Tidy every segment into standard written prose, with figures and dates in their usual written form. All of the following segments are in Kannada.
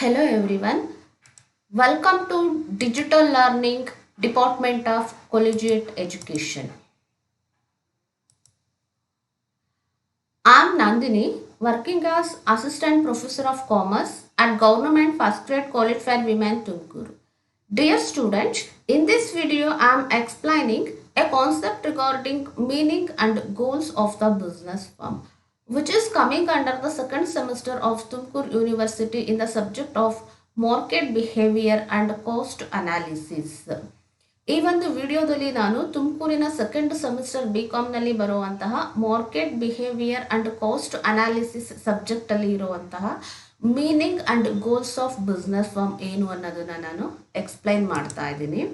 Hello everyone. Welcome to Digital Learning Department of Collegiate Education. I am Nandini, working as Assistant Professor of Commerce at Government First Grade College for Women Tumkuru. Dear students, in this video I am explaining a concept regarding meaning and goals of the business firm, which is coming under the second semester of Tumkur University in the subject of market behavior and cost analysis. ಈ ಒಂದು ವಿಡಿಯೋದಲ್ಲಿ ನಾನು ತುಮಕೂರಿನ ಸೆಕೆಂಡ್ ಸೆಮಿಸ್ಟರ್ ಬಿ.ಕಾಮ್ನಲ್ಲಿ ಬರುವಂತಹ market behaviour and cost analysis ಸಬ್ಜೆಕ್ಟಲ್ಲಿ ಇರುವಂತಹ meaning and goals of business firm ಏನು ಅನ್ನೋದನ್ನ ನಾನು ಎಕ್ಸ್ಪ್ಲೈನ್ ಮಾಡ್ತಾ ಇದ್ದೀನಿ.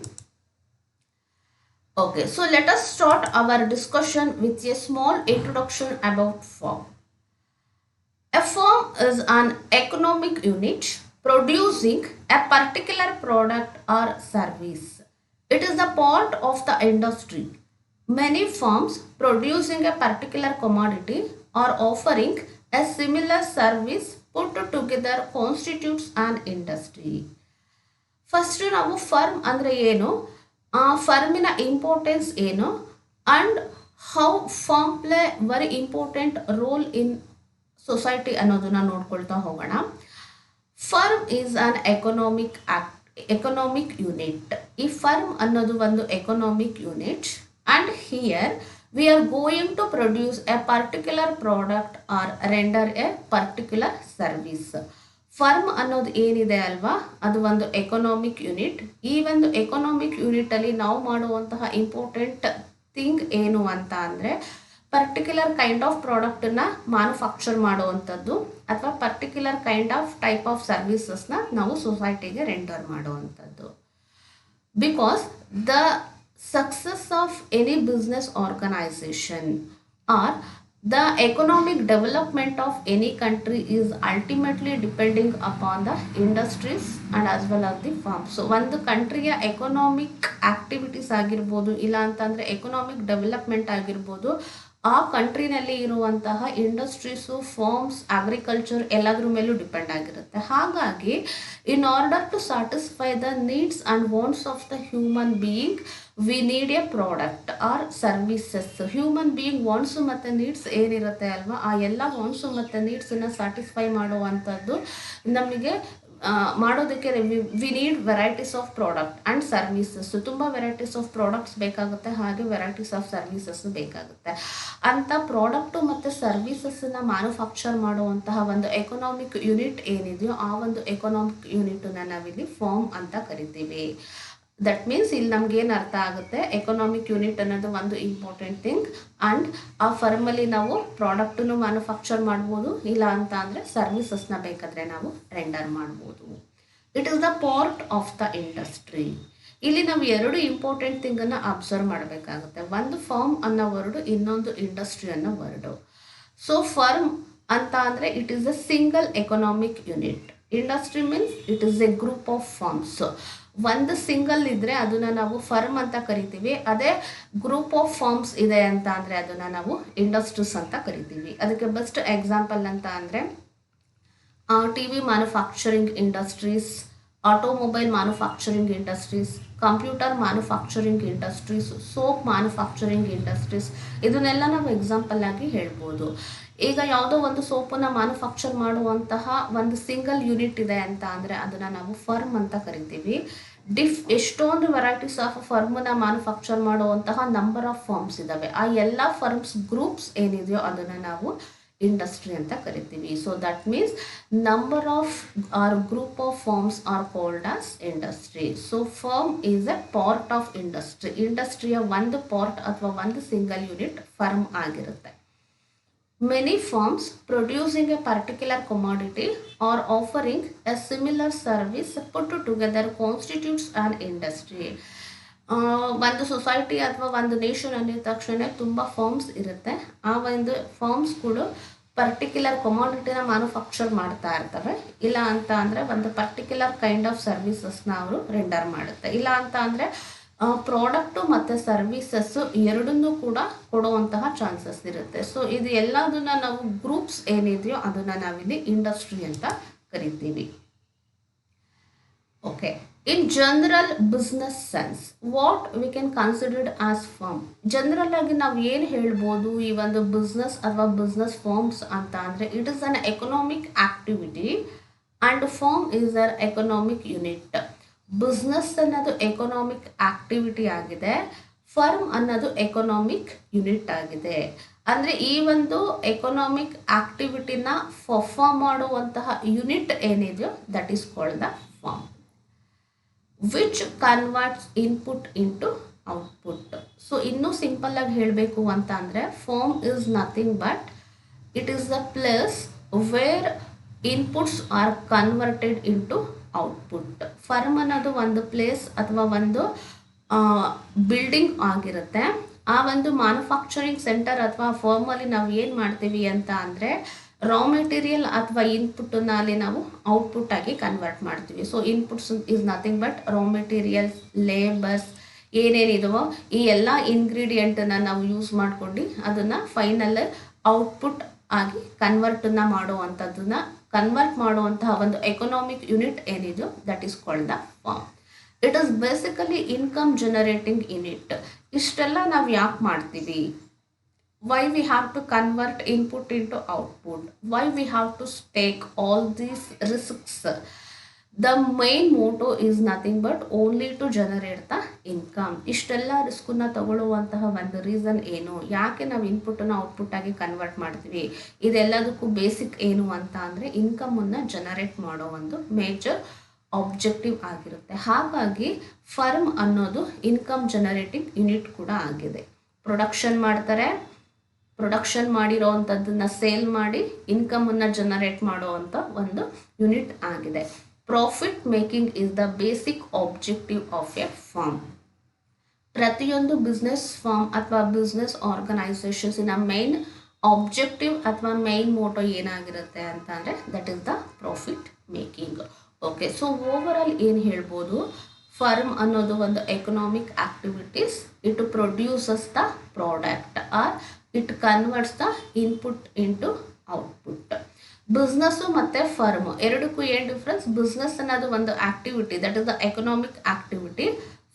Okay, so let us start our discussion with a small introduction about firm. A firm is an economic unit producing a particular product or service. It is a part of the industry. Many firms producing a particular commodity or offering a similar service put together constitutes an industry. First ನಾವು ಫರ್ಮ್ ಅಂದರೆ ಏನು, ಆ ಫರ್ಮಿನ ಇಂಪಾರ್ಟೆನ್ಸ್ ಏನು and how firm play very important role in society ಅನ್ನೋದನ್ನ ನೋಡ್ಕೊಳ್ತಾ ಹೋಗೋಣ. Firm is an economic unit. ಈ ಫರ್ಮ್ ಅನ್ನೋದು ಒಂದು economic unit and here we are going to produce a particular product or render a particular service. Firm ಅನ್ನೋದು ಏನಿದೆ ಅಲ್ವಾ, ಅದು ಒಂದು ಎಕನಾಮಿಕ್ ಯೂನಿಟ್. ಈ ಒಂದು ಎಕನಾಮಿಕ್ ಯೂನಿಟ್ ಅಲ್ಲಿ ನಾವು ಮಾಡುವಂತಹ ಇಂಪಾರ್ಟೆಂಟ್ ಥಿಂಗ್ ಏನು ಅಂತ ಅಂದರೆ ಪರ್ಟಿಕ್ಯುಲರ್ ಕೈಂಡ್ ಆಫ್ ಪ್ರಾಡಕ್ಟನ್ನು ಮ್ಯಾನುಫ್ಯಾಕ್ಚರ್ ಮಾಡುವಂಥದ್ದು ಅಥವಾ particular kind of type of ಸರ್ವಿಸಸ್ನ ನಾವು ಸೊಸೈಟಿಗೆ ರೆಂಡರ್ ಮಾಡುವಂಥದ್ದು. Because the success of any business organisation or the economic development of any country is ultimately depending upon the industries and as well as the farms. So ಒಂದು ಕಂಟ್ರಿಯ ಎಕನಾಮಿಕ್ ಆಕ್ಟಿವಿಟೀಸ್ ಆಗಿರ್ಬೋದು, ಇಲ್ಲ ಅಂತಂದರೆ ಎಕನಾಮಿಕ್ ಡೆವಲಪ್ಮೆಂಟ್ ಆಗಿರ್ಬೋದು, ಆ ಕಂಟ್ರಿನಲ್ಲಿ ಇರುವಂತಹ ಇಂಡಸ್ಟ್ರೀಸು, ಫಾರ್ಮ್ಸ್, ಅಗ್ರಿಕಲ್ಚರ್ ಎಲ್ಲದ್ರ ಮೇಲೂ ಡಿಪೆಂಡ್ ಆಗಿರುತ್ತೆ. ಹಾಗಾಗಿ in order to satisfy the needs and wants of the human being we need a product or services. Human being wants ಮತ್ತು ನೀಡ್ಸ್ ಏನಿರುತ್ತೆ ಅಲ್ವಾ, ಆ ಎಲ್ಲ ವಾಂಟ್ಸು ಮತ್ತು ನೀಡ್ಸನ್ನು ಸ್ಯಾಟಿಸ್ಫೈ ಮಾಡುವಂಥದ್ದು ನಮಗೆ ಮಾಡೋದಕ್ಕೆ we need varieties of product and services. ತುಂಬ ವೆರೈಟೀಸ್ ಆಫ್ ಪ್ರಾಡಕ್ಟ್ಸ್ ಬೇಕಾಗುತ್ತೆ, ಹಾಗೆ ವೆರೈಟೀಸ್ ಆಫ್ ಸರ್ವಿಸಸ್ ಬೇಕಾಗುತ್ತೆ. ಅಂಥ ಪ್ರಾಡಕ್ಟು ಮತ್ತು ಸರ್ವಿಸಸ್ಸನ್ನು ಮ್ಯಾನುಫ್ಯಾಕ್ಚರ್ ಮಾಡುವಂತಹ ಒಂದು ಎಕನಾಮಿಕ್ ಯೂನಿಟ್ ಏನಿದೆಯೋ ಆ ಒಂದು ಎಕನಾಮಿಕ್ ಯೂನಿಟನ್ನು ನಾವಿಲ್ಲಿ ಫಾರ್ಮ್ ಅಂತ ಕರಿತೀವಿ. ದಟ್ ಮೀನ್ಸ್ ಇಲ್ಲಿ ನಮ್ಗೇನು ಅರ್ಥ ಆಗುತ್ತೆ, ಎಕನಾಮಿಕ್ ಯೂನಿಟ್ ಅನ್ನೋದು ಒಂದು ಇಂಪಾರ್ಟೆಂಟ್ ಥಿಂಗ್ ಆ್ಯಂಡ್ ಆ ಫರ್ಮಲ್ಲಿ ನಾವು ಪ್ರಾಡಕ್ಟನ್ನು ಮ್ಯಾನುಫ್ಯಾಕ್ಚರ್ ಮಾಡ್ಬೋದು, ಇಲ್ಲ ಅಂತ ಅಂದರೆ ಸರ್ವಿಸಸ್ನ ಬೇಕಾದರೆ ನಾವು ರೆಂಡರ್ ಮಾಡ್ಬೋದು. It is the part of the industry. ಇಲ್ಲಿ ನಾವು ಎರಡು ಇಂಪಾರ್ಟೆಂಟ್ ಥಿಂಗನ್ನು ಅಬ್ಸರ್ವ್ ಮಾಡಬೇಕಾಗುತ್ತೆ. ಒಂದು ಫರ್ಮ್ ಅನ್ನೋ ವರ್ಡು, ಇನ್ನೊಂದು ಇಂಡಸ್ಟ್ರಿ ಅನ್ನೋ ವರ್ಡು. ಸೊ ಫರ್ಮ್ ಅಂತ ಅಂದರೆ it is a single economic unit. Industry means it is A group of firms. ಒಂದು ಸಿಂಗಲ್ ಇದ್ದರೆ ಅದನ್ನು ನಾವು ಫರ್ಮ್ ಅಂತ ಕರಿತೀವಿ. ಅದೇ ಗ್ರೂಪ್ ಆಫ್ ಫರ್ಮ್ಸ್ ಇದೆ ಅಂತ ಅಂದರೆ ಅದನ್ನು ನಾವು ಇಂಡಸ್ಟ್ರೀಸ್ ಅಂತ ಕರಿತೀವಿ. ಅದಕ್ಕೆ ಬೆಸ್ಟ್ ಎಕ್ಸಾಂಪಲ್ ಅಂತ ಅಂದರೆ TV manufacturing industries, automobile manufacturing industries, computer manufacturing industries, soap manufacturing industries, ಇದನ್ನೆಲ್ಲ ನಾವು ಎಕ್ಸಾಂಪಲ್ ಆಗಿ ಹೇಳ್ಬೋದು. ಈಗ ಯಾವುದೋ ಒಂದು ಸೋಪನ್ನು ಮ್ಯಾನುಫ್ಯಾಕ್ಚರ್ ಮಾಡುವಂತಹ ಒಂದು ಸಿಂಗಲ್ ಯೂನಿಟ್ ಇದೆ ಅಂತ ಅಂದರೆ ಅದನ್ನು ನಾವು ಫರ್ಮ್ ಅಂತ ಕರಿತೀವಿ. ಎಷ್ಟೊಂದು ವೆರೈಟೀಸ್ ಆಫ್ ಫರ್ಮನ್ನ ಮ್ಯಾನುಫ್ಯಾಕ್ಚರ್ ಮಾಡುವಂತಹ ನಂಬರ್ ಆಫ್ ಫರ್ಮ್ಸ್ ಇದ್ದಾವೆ. ಆ ಎಲ್ಲ ಫರ್ಮ್ಸ್ ಗ್ರೂಪ್ಸ್ ಏನಿದೆಯೋ ಅದನ್ನು ನಾವು ಇಂಡಸ್ಟ್ರಿ ಅಂತ ಕರಿತೀವಿ. So that means number of or group of firms are called as industry. So firm is a part of industry. ಇಂಡಸ್ಟ್ರಿಯ ಒಂದು ಪಾರ್ಟ್ ಅಥವಾ ಒಂದು ಸಿಂಗಲ್ ಯೂನಿಟ್ ಫರ್ಮ್ ಆಗಿರುತ್ತೆ. Many firms producing a particular commodity or offering a similar service put together constitutes an industry. ಒಂದು ಸೊಸೈಟಿ ಅಥವಾ ಒಂದು ನೇಷನ್ ಅಂದಿದ ತಕ್ಷಣ ತುಂಬ ಫರ್ಮ್ಸ್ ಇರುತ್ತೆ. ಆ ಒಂದು ಫರ್ಮ್ಸ್ಗಳು ಪರ್ಟಿಕ್ಯುಲರ್ ಕಮಾಡಿಟಿನ ಮ್ಯಾನುಫ್ಯಾಕ್ಚರ್ ಮಾಡ್ತಾ ಇರ್ತವೆ. ಇಲ್ಲ ಅಂತ ಅಂದರೆ ಒಂದು ಪರ್ಟಿಕ್ಯುಲರ್ ಕೈಂಡ್ ಆಫ್ ಸರ್ವಿಸಸ್ನ ಅವರು ರೆಂಡರ್ ಮಾಡುತ್ತೆ. ಇಲ್ಲ ಅಂತ ಅಂದರೆ ಪ್ರಾಡಕ್ಟು ಮತ್ತು ಸರ್ವಿಸಸ್ಸು ಎರಡನ್ನೂ ಕೂಡ ಕೊಡುವಂತಹ ಚಾನ್ಸಸ್ ಇರುತ್ತೆ. ಸೊ ಇದು ಎಲ್ಲದನ್ನು ನಾವು ಗ್ರೂಪ್ಸ್ ಏನಿದೆಯೋ ಅದನ್ನು ನಾವಿಲ್ಲಿ ಇಂಡಸ್ಟ್ರಿ ಅಂತ ಕರಿತೀವಿ. Okay. In general business sense, what we can consider as firm? General ಆಗಿ ನಾವು ಏನು ಹೇಳ್ಬೋದು ಈ ಒಂದು ಬಿಸ್ನೆಸ್ ಅಥವಾ ಬಿಸ್ನೆಸ್ ಫಾರ್ಮ್ಸ್ ಅಂತ ಅಂದರೆ it is an economic activity and firm is an economic unit. Business ಅನ್ನೋದು ಎಕನಾಮಿಕ್ ಆಕ್ಟಿವಿಟಿ ಆಗಿದೆ, ಫರ್ಮ್ ಅನ್ನೋದು ಎಕನಾಮಿಕ್ ಯೂನಿಟ್ ಆಗಿದೆ. ಅಂದರೆ ಈ ಒಂದು ಎಕನಾಮಿಕ್ ಆಕ್ಟಿವಿಟಿನ ಪರ್ಫಾರ್ಮ್ ಮಾಡುವಂತಹ ಯೂನಿಟ್ ಏನಿದೆಯೋ that is called the firm, which converts input into output. So ಇನ್ನೂ ಸಿಂಪಲ್ ಆಗಿ ಹೇಳಬೇಕು ಅಂತ ಅಂದರೆ firm is nothing but it is the place where inputs are converted into output. Firm ಅನ್ನೋದು ಒಂದು ಪ್ಲೇಸ್ ಅಥವಾ ಒಂದು ಬಿಲ್ಡಿಂಗ್ ಆಗಿರುತ್ತೆ. ಆ ಒಂದು ಮ್ಯಾನುಫ್ಯಾಕ್ಚರಿಂಗ್ ಸೆಂಟರ್ ಅಥವಾ ಫರ್ಮಲ್ಲಿ ನಾವು ಏನು ಮಾಡ್ತೀವಿ ಅಂತ ಅಂದರೆ ರಾ ಮೆಟೀರಿಯಲ್ ಅಥವಾ ಇನ್ಪುಟ್ಟನ್ನ ಅಲ್ಲಿ ನಾವು ಔಟ್ಪುಟ್ ಆಗಿ ಕನ್ವರ್ಟ್ ಮಾಡ್ತೀವಿ. So inputs is nothing but raw materials, labours ಏನೇನಿದವೋ ಈ ಎಲ್ಲ ಇಂಗ್ರೀಡಿಯೆಂಟನ್ನು ನಾವು ಯೂಸ್ ಮಾಡ್ಕೊಂಡು ಅದನ್ನು ಫೈನಲ್ ಔಟ್ಪುಟ್ ಆಗಿ ಕನ್ವರ್ಟನ್ನು ಕನ್ವರ್ಟ್ ಮಾಡುವಂತಹ ಒಂದು ಎಕನಾಮಿಕ್ ಯೂನಿಟ್ ಏನಿದೆಯೋ that is called the firm. It is basically income generating unit. ಇಷ್ಟೆಲ್ಲ ನಾವು ಯಾಕೆ ಮಾಡ್ತೀವಿ? Why we have to convert input into output? Why we have to take all these risks? The main motto is nothing but only to generate the income. ಇಷ್ಟೆಲ್ಲ ರಿಸ್ಕನ್ನ ತಗೊಳ್ಳುವಂತಹ ಒಂದು ರೀಸನ್ ಏನು, ಯಾಕೆ ನಾವು ಇನ್ಪುಟನ್ನು ಔಟ್ಪುಟ್ ಆಗಿ ಕನ್ವರ್ಟ್ ಮಾಡ್ತೀವಿ, ಇದೆಲ್ಲದಕ್ಕೂ ಬೇಸಿಕ್ ಏನು ಅಂತ ಅಂದರೆ ಇನ್ಕಮನ್ನು ಜನರೇಟ್ ಮಾಡೋ ಒಂದು ಮೇಜರ್ ಆಬ್ಜೆಕ್ಟಿವ್ ಆಗಿರುತ್ತೆ. ಹಾಗಾಗಿ ಫರ್ಮ್ ಅನ್ನೋದು ಇನ್ಕಮ್ ಜನರೇಟಿಂಗ್ ಯೂನಿಟ್ ಕೂಡ ಆಗಿದೆ. ಪ್ರೊಡಕ್ಷನ್ ಮಾಡ್ತಾರೆ, ಪ್ರೊಡಕ್ಷನ್ ಮಾಡಿರೋ ಅಂಥದ್ದನ್ನು ಸೇಲ್ ಮಾಡಿ ಇನ್ಕಮನ್ನು ಜನರೇಟ್ ಮಾಡುವಂಥ ಒಂದು ಯೂನಿಟ್ ಆಗಿದೆ. Profit making is the basic objective of a firm. ಪ್ರತಿಯೊಂದು ಬಿಸ್ನೆಸ್ ಫರ್ಮ್ ಅಥವಾ ಬಿಸ್ನೆಸ್ ಆರ್ಗನೈಸೇಷನ್ಸಿನ ಮೈನ್ ಆಬ್ಜೆಕ್ಟಿವ್ ಅಥವಾ ಮೈನ್ ಮೋಟೋ ಏನಾಗಿರುತ್ತೆ ಅಂತ ಅಂದರೆ that is the profit making. Okay, so overall ಏನು ಹೇಳ್ಬೋದು, ಫರ್ಮ್ ಅನ್ನೋದು ಒಂದು economic activities, it produces the product or it converts the input into output. Business ಮತ್ತು ಫರ್ಮ್ ಎರಡಕ್ಕೂ ಏನು ಡಿಫ್ರೆನ್ಸ್? ಬಿಸ್ನೆಸ್ ಅನ್ನೋದು ಒಂದು activity, that is the economic activity.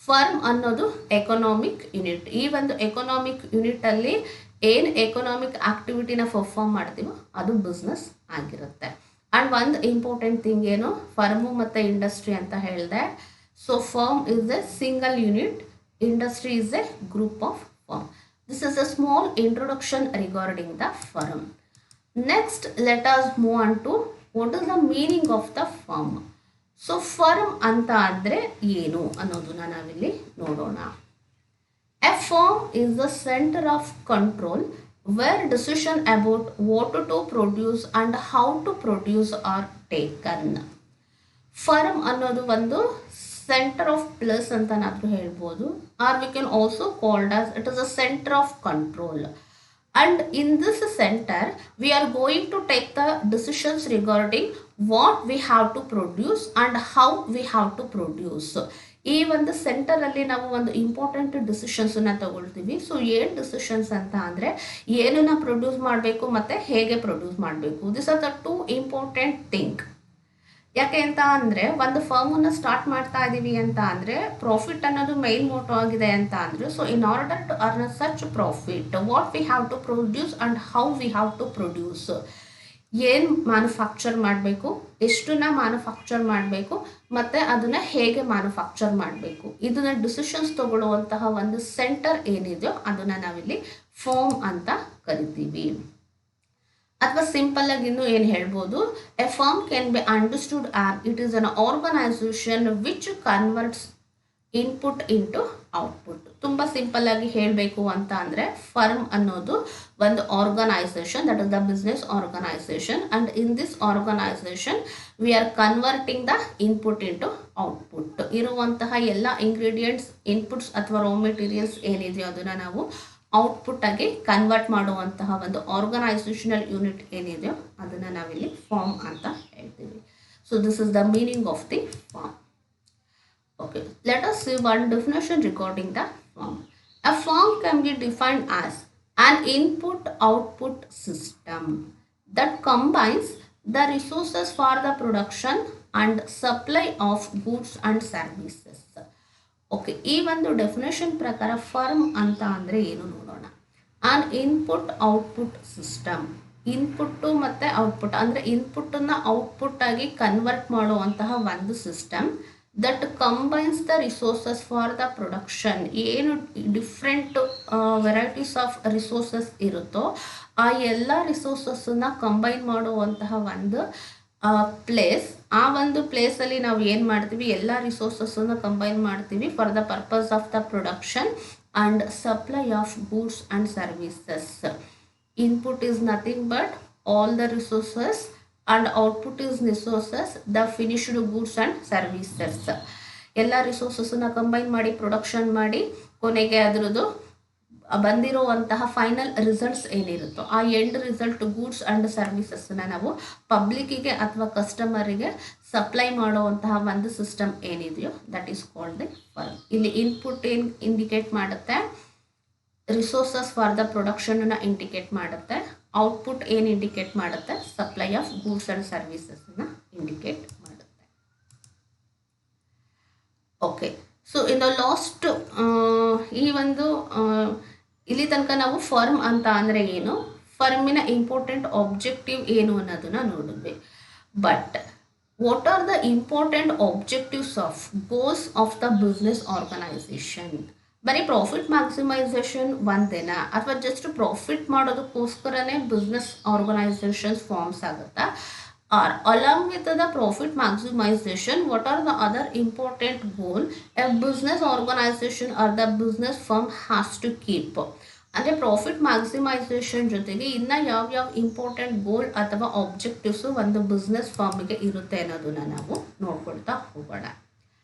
Firm ಅನ್ನೋದು ಎಕನಾಮಿಕ್ ಯೂನಿಟ್. ಈ ಒಂದು ಎಕನಾಮಿಕ್ ಯೂನಿಟಲ್ಲಿ ಏನು ಎಕನಾಮಿಕ್ ಆಕ್ಟಿವಿಟಿನ ಪರ್ಫಾರ್ಮ್ ಮಾಡ್ತೀವೋ ಅದು ಬಿಸ್ನೆಸ್ ಆಗಿರುತ್ತೆ. ಆ್ಯಂಡ್ ಒಂದು ಇಂಪಾರ್ಟೆಂಟ್ ಥಿಂಗ್ ಏನು, ಫರ್ಮು ಮತ್ತು ಇಂಡಸ್ಟ್ರಿ ಅಂತ ಹೇಳಿದೆ. So firm is A single unit, industry is a group of firm. This is a small introduction regarding the firm. Next, let us move on to what is the meaning of the firm. So firm anta andre ಏನು ಅನ್ನೋದನ್ನ ನಾವಿಲ್ಲಿ ನೋಡೋಣ. A firm is the center of control where decision about what to produce and how to produce are taken. Firm ಅನ್ನೋದು ಒಂದು ಸೆಂಟರ್ ಆಫ್ ಪ್ಲಸ್ ಅಂತ ನಾವು ಹೇಳ್ಬೋದು, or we can also called as it is a centre of control. And in this center, we are going to take the decisions regarding what we have to produce and how we have to produce. ಈ ಒಂದು ಸೆಂಟರಲ್ಲಿ ನಾವು ಒಂದು ಇಂಪಾರ್ಟೆಂಟ್ ಡಿಸಿಷನ್ಸನ್ನು ತಗೊಳ್ತೀವಿ. ಸೊ ಏನು ಡಿಸಿಷನ್ಸ್ ಅಂತ ಅಂದರೆ ಏನನ್ನು ಪ್ರೊಡ್ಯೂಸ್ ಮಾಡಬೇಕು ಮತ್ತು ಹೇಗೆ ಪ್ರೊಡ್ಯೂಸ್ ಮಾಡಬೇಕು. This are the two important thing. ಯಾಕೆ ಅಂತ ಅಂದರೆ ಒಂದು ಫರ್ಮನ್ನು ಸ್ಟಾರ್ಟ್ ಮಾಡ್ತಾ ಇದ್ದೀವಿ ಅಂತ ಅಂದರೆ ಪ್ರಾಫಿಟ್ ಅನ್ನೋದು ಮೈನ್ ಮೋಟೋ ಆಗಿದೆ ಅಂತ ಅಂದರೆ, so in order to earn such profit what we have to produce and how we have to produce. ಏನು ಮ್ಯಾನುಫ್ಯಾಕ್ಚರ್ ಮಾಡಬೇಕು, ಎಷ್ಟನ್ನ ಮ್ಯಾನುಫ್ಯಾಕ್ಚರ್ ಮಾಡಬೇಕು ಮತ್ತು ಅದನ್ನು ಹೇಗೆ ಮ್ಯಾನುಫ್ಯಾಕ್ಚರ್ ಮಾಡಬೇಕು, ಇದನ್ನ ಡಿಸಿಷನ್ಸ್ ತಗೊಳ್ಳುವಂತಹ ಒಂದು ಸೆಂಟರ್ ಏನಿದೆಯೋ ಅದನ್ನು ನಾವಿಲ್ಲಿ ಫರ್ಮ್ ಅಂತ ಕರಿತೀವಿ. ಅಥವಾ ಸಿಂಪಲ್ ಆಗಿ ಇನ್ನೂ ಏನು ಹೇಳ್ಬೋದು, a firm can be understood or it is an organisation which converts input into output. ತುಂಬ ಸಿಂಪಲ್ ಆಗಿ ಹೇಳಬೇಕು ಅಂತ ಅಂದರೆ ಫರ್ಮ್ ಅನ್ನೋದು ಒಂದು organisation, that is the business organisation, and in this organisation we are converting the input into output. ಇರುವಂತಹ ಎಲ್ಲ ಇಂಗ್ರೀಡಿಯೆಂಟ್ಸ್, ಇನ್ಪುಟ್ಸ್ ಅಥವಾ ರಾ ಮೆಟೀರಿಯಲ್ಸ್ ಏನಿದೆಯೋ ಅದನ್ನು ನಾವು ಔಟ್ಪುಟ್ ಆಗಿ ಕನ್ವರ್ಟ್ ಮಾಡುವಂತಹ ಒಂದು ಆರ್ಗನೈಸೇಷನಲ್ ಯೂನಿಟ್ ಏನಿದೆಯೋ ಅದನ್ನು ನಾವಿಲ್ಲಿ ಫಾರ್ಮ್ ಅಂತ ಹೇಳ್ತೀವಿ. So this is the meaning of the firm. Okay, let us see one definition regarding the firm. A firm can be defined as an input-output system that combines the resources for the production and supply of goods and services. Okay, ಈ ಒಂದು ಡೆಫಿನೇಷನ್ ಪ್ರಕಾರ ಫರ್ಮ್ ಅಂತ ಅಂದರೆ ಏನು ನೋಡೋಣ. On input output system. Input ಮತ್ತು ಔಟ್ಪುಟ್ ಅಂದರೆ ಇನ್ಪುಟ್ಟನ್ನು ಔಟ್ಪುಟ್ ಆಗಿ ಕನ್ವರ್ಟ್ ಮಾಡುವಂತಹ ಒಂದು system that combines the resources for the production. ಏನು ಡಿಫ್ರೆಂಟ್ ವೆರೈಟೀಸ್ ಆಫ್ ರಿಸೋರ್ಸಸ್ ಇರುತ್ತೋ ಆ ಎಲ್ಲ ರಿಸೋರ್ಸಸ್ಸನ್ನು ಕಂಬೈನ್ ಮಾಡುವಂತಹ ಒಂದು ಪ್ಲೇಸ್. ಆ ಒಂದು ಪ್ಲೇಸಲ್ಲಿ ನಾವು ಏನು ಮಾಡ್ತೀವಿ, ಎಲ್ಲ ರಿಸೋರ್ಸಸ್ಸನ್ನು ಕಂಬೈನ್ ಮಾಡ್ತೀವಿ for the purpose of the production and supply of goods and services. Input is nothing but all the resources and output is resources, the finished goods and services. ಎಲ್ಲ ರಿಸೋರ್ಸಸ್ಸನ್ನು ಕಂಬೈನ್ ಮಾಡಿ ಪ್ರೊಡಕ್ಷನ್ ಮಾಡಿ ಕೊನೆಗೆ ಅದರದ್ದು ಬಂದಿರುವಂತಹ ಫೈನಲ್ ರಿಸಲ್ಟ್ಸ್ ಏನಿರುತ್ತೋ ಆ ಎಂಡ್ ರಿಸಲ್ಟ್ ಗೂಡ್ಸ್ ಆ್ಯಂಡ್ ಸರ್ವಿಸಸ್ನ ನಾವು ಪಬ್ಲಿಕ್ಕಿಗೆ ಅಥವಾ ಕಸ್ಟಮರಿಗೆ ಸಪ್ಲೈ ಮಾಡುವಂತಹ ಒಂದು ಸಿಸ್ಟಮ್ ಏನಿದೆಯೋ that is called the firm. ಇಲ್ಲಿ ಇನ್ಪುಟ್ ಏನು ಇಂಡಿಕೇಟ್ ಮಾಡುತ್ತೆ, ರಿಸೋರ್ಸಸ್ ಫಾರ್ ದ ಪ್ರೊಡಕ್ಷನ್ನ ಇಂಡಿಕೇಟ್ ಮಾಡುತ್ತೆ. ಔಟ್ಪುಟ್ ಏನು ಇಂಡಿಕೇಟ್ ಮಾಡುತ್ತೆ, ಸಪ್ಲೈ ಆಫ್ ಗೂಡ್ಸ್ ಆ್ಯಂಡ್ ಸರ್ವಿಸಸ್ನ ಇಂಡಿಕೇಟ್ ಮಾಡುತ್ತೆ. ಓಕೆ, ಸೊ ಇನ್ನು ಲಾಸ್ಟ್ ಈ ಒಂದು ಇಲ್ಲಿ ತನಕ ನಾವು ಫರ್ಮ್ ಅಂತ ಅಂದರೆ ಏನು, ಫರ್ಮಿನ ಇಂಪಾರ್ಟೆಂಟ್ ಆಬ್ಜೆಕ್ಟಿವ್ ಏನು ಅನ್ನೋದನ್ನ ನೋಡಿದ್ವಿ. But what are the important objectives of goals of the business organisation? ಬರೀ ಪ್ರಾಫಿಟ್ ಮ್ಯಾಕ್ಸಿಮೈಸೇಷನ್ ಒಂದೇನಾ, ಅಥವಾ ಜಸ್ಟ್ ಪ್ರಾಫಿಟ್ ಮಾಡೋದಕ್ಕೋಸ್ಕರನೇ ಬಿಸ್ನೆಸ್ ಆರ್ಗನೈಸೇಷನ್ಸ್ ಫಾರ್ಮ್ಸ್ ಆಗುತ್ತಾ? Or along with the profit maximisation what are the other important goal a business organisation or the business firm has to keep? ಅಂದರೆ ಪ್ರಾಫಿಟ್ ಮ್ಯಾಕ್ಸಿಮೈಸೇಷನ್ ಜೊತೆಗೆ ಇನ್ನು ಯಾವ್ಯಾವ ಇಂಪಾರ್ಟೆಂಟ್ ಗೋಲ್ ಅಥವಾ ಆಬ್ಜೆಕ್ಟಿವ್ಸು ಒಂದು ಬಿಸ್ನೆಸ್ ಫರ್ಮಿಗೆ ಇರುತ್ತೆ ಅನ್ನೋದನ್ನ ನಾವು ನೋಡ್ಕೊಳ್ತಾ ಹೋಗೋಣ.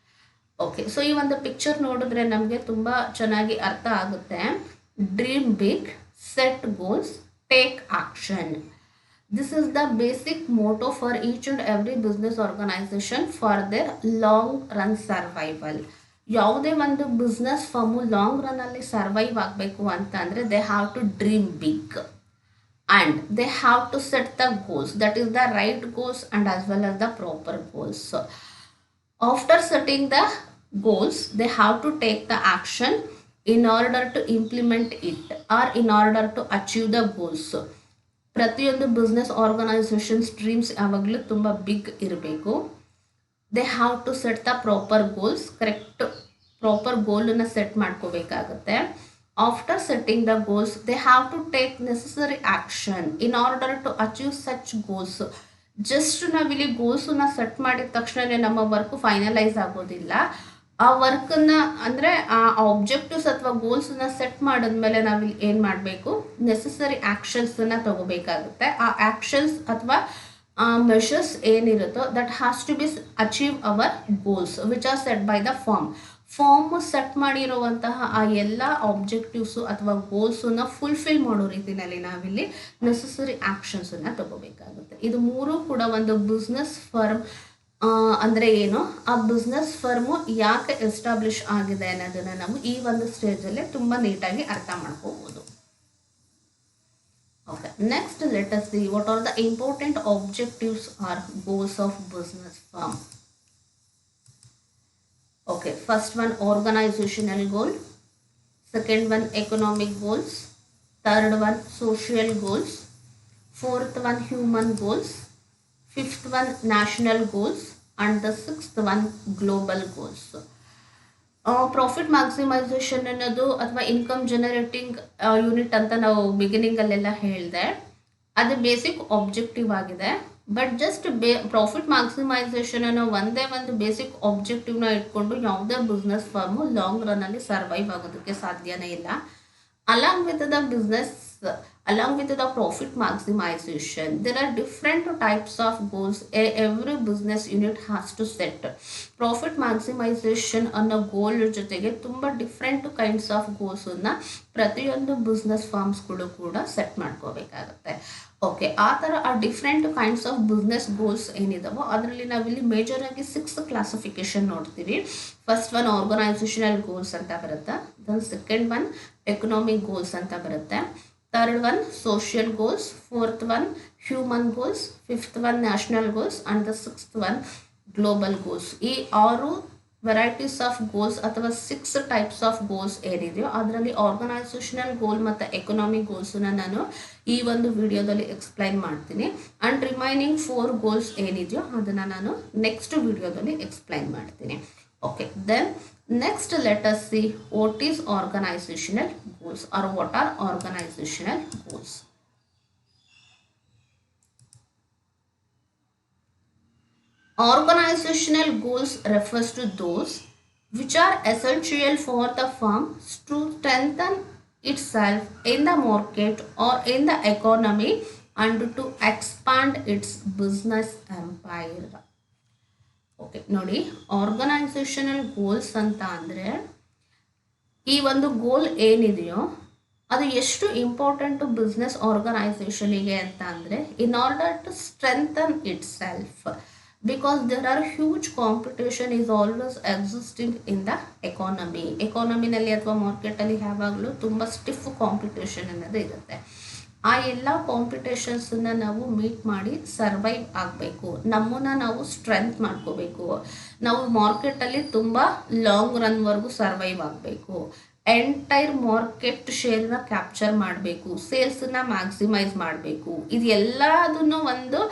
ಓಕೆ, ಸೊ ಈ ಒಂದು ಪಿಕ್ಚರ್ ನೋಡಿದ್ರೆ ನಮಗೆ ತುಂಬ ಚೆನ್ನಾಗಿ ಅರ್ಥ ಆಗುತ್ತೆ. Dream big, set goals, take action. This is the basic motto for each and every business organisation for their long run survival. ಯಾವುದೇ ಒಂದು ಬಿಸ್ನೆಸ್ ಫರ್ಮು ಲಾಂಗ್ ರನ್ನಲ್ಲಿ ಸರ್ವೈವ್ ಆಗಬೇಕು ಅಂತ ಅಂದರೆ they have to dream big and they have to set the goals, that is the right goals and as well as the proper goals. After setting the goals, they have to take the action in order to implement it or in order to achieve the goals. ಪ್ರತಿಯೊಂದು ಬಿಸ್ನೆಸ್ ಆರ್ಗನೈಸೇಷನ್ ಸ್ಟ್ರೀಮ್ಸ್ ಯಾವಾಗಲೂ ತುಂಬ ಬಿಗ್ ಇರಬೇಕು. They have to set the proper goals, correct proper ಗೋಲನ್ನು ಸೆಟ್ ಮಾಡ್ಕೋಬೇಕಾಗುತ್ತೆ. After setting the goals they have to take necessary action in order to achieve such goals. Just ನಾವಿಲ್ಲಿ ಗೋಲ್ಸನ್ನ ಸೆಟ್ ಮಾಡಿದ ತಕ್ಷಣ ನಮ್ಮ ವರ್ಕು ಫೈನಲೈಸ್ ಆಗೋದಿಲ್ಲ. ಆ ವರ್ಕನ್ನು ಅಂದರೆ ಆ ಆಬ್ಜೆಕ್ಟಿವ್ಸ್ ಅಥವಾ ಗೋಲ್ಸನ್ನ ಸೆಟ್ ಮಾಡಿದ್ಮೇಲೆ ನಾವಿಲ್ಲಿ ಏನು ಮಾಡಬೇಕು, ನೆಸಸರಿ ಆ್ಯಕ್ಷನ್ಸನ್ನು ತಗೋಬೇಕಾಗುತ್ತೆ. ಆ ಆ್ಯಕ್ಷನ್ಸ್ ಅಥವಾ ಮೆಷರ್ಸ್ ಏನಿರುತ್ತೋ that has to be achieve our goals which are set by the firm set ಮಾಡಿರುವಂತಹ ಆ ಎಲ್ಲ ಆಬ್ಜೆಕ್ಟಿವ್ಸು ಅಥವಾ ಗೋಲ್ಸನ್ನು ಫುಲ್ಫಿಲ್ ಮಾಡೋ ರೀತಿಯಲ್ಲಿ ನಾವಿಲ್ಲಿ ನೆಸಸರಿ ಆ್ಯಕ್ಷನ್ಸನ್ನು ತಗೋಬೇಕಾಗುತ್ತೆ. ಇದು ಮೂರು ಕೂಡ ಒಂದು ಬಿಸ್ನೆಸ್ ಫರ್ಮ್ ಅಂದರೆ ಏನು, ಆ ಬಿಸ್ನೆಸ್ ಫರ್ಮು ಯಾಕೆ ಎಸ್ಟಾಬ್ಲಿಷ್ ಆಗಿದೆ ಅನ್ನೋದನ್ನು ನಾವು ಈ ಒಂದು ಸ್ಟೇಜಲ್ಲೇ ತುಂಬ ನೀಟಾಗಿ ಅರ್ಥ ಮಾಡ್ಕೋಬೋದು. Okay, next let us see what are the important objectives or goals of business firm. Okay, first one organizational goal, second one economic goals, third one social goals, fourth one human goals, fifth one national goals, and the sixth one global goals. Profit maximisation ಅನ್ನೋದು ಅಥವಾ ಇನ್ಕಮ್ ಜನರೇಟಿಂಗ್ ಯೂನಿಟ್ ಅಂತ ನಾವು ಬಿಗಿನಿಂಗಲ್ಲೆಲ್ಲ ಹೇಳಿದೆ, ಅದು ಬೇಸಿಕ್ ಆಬ್ಜೆಕ್ಟಿವ್ ಆಗಿದೆ. ಬಟ್ ಜಸ್ಟ್ ಪ್ರಾಫಿಟ್ ಮ್ಯಾಕ್ಸಿಮೈಸೇಷನ್ ಅನ್ನೋ ಒಂದೇ ಒಂದು ಬೇಸಿಕ್ ಆಬ್ಜೆಕ್ಟಿವ್ನ ಇಟ್ಕೊಂಡು ಯಾವುದೇ ಬಿಸ್ನೆಸ್ ಫರ್ಮು ಲಾಂಗ್ ರನ್ನಲ್ಲಿ ಸರ್ವೈವ್ ಆಗೋದಕ್ಕೆ ಸಾಧ್ಯನೇ ಇಲ್ಲ. Along with the business, along with the profit maximization, there are different types of goals every business unit has to set. Profit maximization ಅನ್ನೋ ಗೋಲ್ ಜೊತೆಗೆ ತುಂಬ ಡಿಫ್ರೆಂಟ್ ಕೈಂಡ್ಸ್ ಆಫ್ ಗೋಲ್ಸನ್ನು ಪ್ರತಿಯೊಂದು ಬಿಸ್ನೆಸ್ ಫಾರ್ಮ್ಸ್ಗಳು ಕೂಡ ಸೆಟ್ ಮಾಡ್ಕೋಬೇಕಾಗುತ್ತೆ. ಓಕೆ, ಆ ಥರ ಆ different kinds of business goals ಏನಿದಾವೋ ಅದರಲ್ಲಿ ನಾವಿಲ್ಲಿ ಮೇಜರ್ ಆಗಿ 6 ಕ್ಲಾಸಿಫಿಕೇಶನ್ ನೋಡ್ತೀವಿ. ಫಸ್ಟ್ ಒನ್ ಆರ್ಗನೈಸೇಷನಲ್ ಗೋಲ್ಸ್ ಅಂತ ಬರುತ್ತೆ, then second one economic goals ಅಂತ ಬರುತ್ತೆ, third one social goals, fourth one human goals, fifth one national goals, and the sixth one global goals. ಈ ಆರು ವೆರೈಟೀಸ್ ಆಫ್ ಗೋಲ್ಸ್ ಅಥವಾ 6 ಟೈಪ್ಸ್ ಆಫ್ ಗೋಲ್ಸ್ ಏನಿದೆಯೋ ಅದರಲ್ಲಿ ಆರ್ಗನೈಸೇಷನಲ್ ಗೋಲ್ ಮತ್ತು ಎಕನಾಮಿಕ್ ಗೋಲ್ಸನ್ನ ನಾನು ಈ ಒಂದು ವಿಡಿಯೋದಲ್ಲಿ ಎಕ್ಸ್ಪ್ಲೈನ್ ಮಾಡ್ತೀನಿ. ಆ್ಯಂಡ್ ರಿಮೈನಿಂಗ್ 4 ಗೋಲ್ಸ್ ಏನಿದೆಯೋ ಅದನ್ನು ನಾನು ನೆಕ್ಸ್ಟ್ ವಿಡಿಯೋದಲ್ಲಿ ಎಕ್ಸ್ಪ್ಲೈನ್ ಮಾಡ್ತೀನಿ. Okay, then next let us see what is organizational goals or what are organizational goals. Organizational goals refers to those which are essential for the firm to strengthen itself in the market or in the economy and to expand its business empire. Okay ನೋಡಿ, ಆರ್ಗನೈಸೇಷನಲ್ ಗೋಲ್ಸ್ ಅಂತ ಅಂದರೆ ಈ ಒಂದು ಗೋಲ್ ಏನಿದೆಯೋ ಅದು ಎಷ್ಟು ಇಂಪಾರ್ಟೆಂಟು ಬಿಸ್ನೆಸ್ ಆರ್ಗನೈಸೇಷನಿಗೆ ಅಂತ ಅಂದರೆ in order to strengthen itself, because there are huge competition is always existing in the ಎಕಾನಮಿನಲ್ಲಿ ಅಥವಾ ಮಾರ್ಕೆಟಲ್ಲಿ ಯಾವಾಗಲೂ ತುಂಬ ಸ್ಟಿಫ್ ಕಾಂಪಿಟೇಷನ್ ಅನ್ನೋದು ಇರುತ್ತೆ. ಆ ಎಲ್ಲ ಕಾಂಪಿಟೇಷನ್ಸನ್ನು ನಾವು ಮೀಟ್ ಮಾಡಿ ಸರ್ವೈವ್ ಆಗಬೇಕು, ನಮ್ಮನ್ನು ನಾವು ಸ್ಟ್ರೆಂತ್ ಮಾಡ್ಕೋಬೇಕು, ನಾವು ಮಾರ್ಕೆಟಲ್ಲಿ ತುಂಬ ಲಾಂಗ್ ರನ್ವರೆಗೂ ಸರ್ವೈವ್ ಆಗಬೇಕು, ಎಂಟೈರ್ ಮಾರ್ಕೆಟ್ ಶೇರ್ನ ಕ್ಯಾಪ್ಚರ್ ಮಾಡಬೇಕು, ಸೇಲ್ಸನ್ನ ಮ್ಯಾಕ್ಸಿಮೈಸ್ ಮಾಡಬೇಕು. ಇದು ಎಲ್ಲದನ್ನು ಒಂದು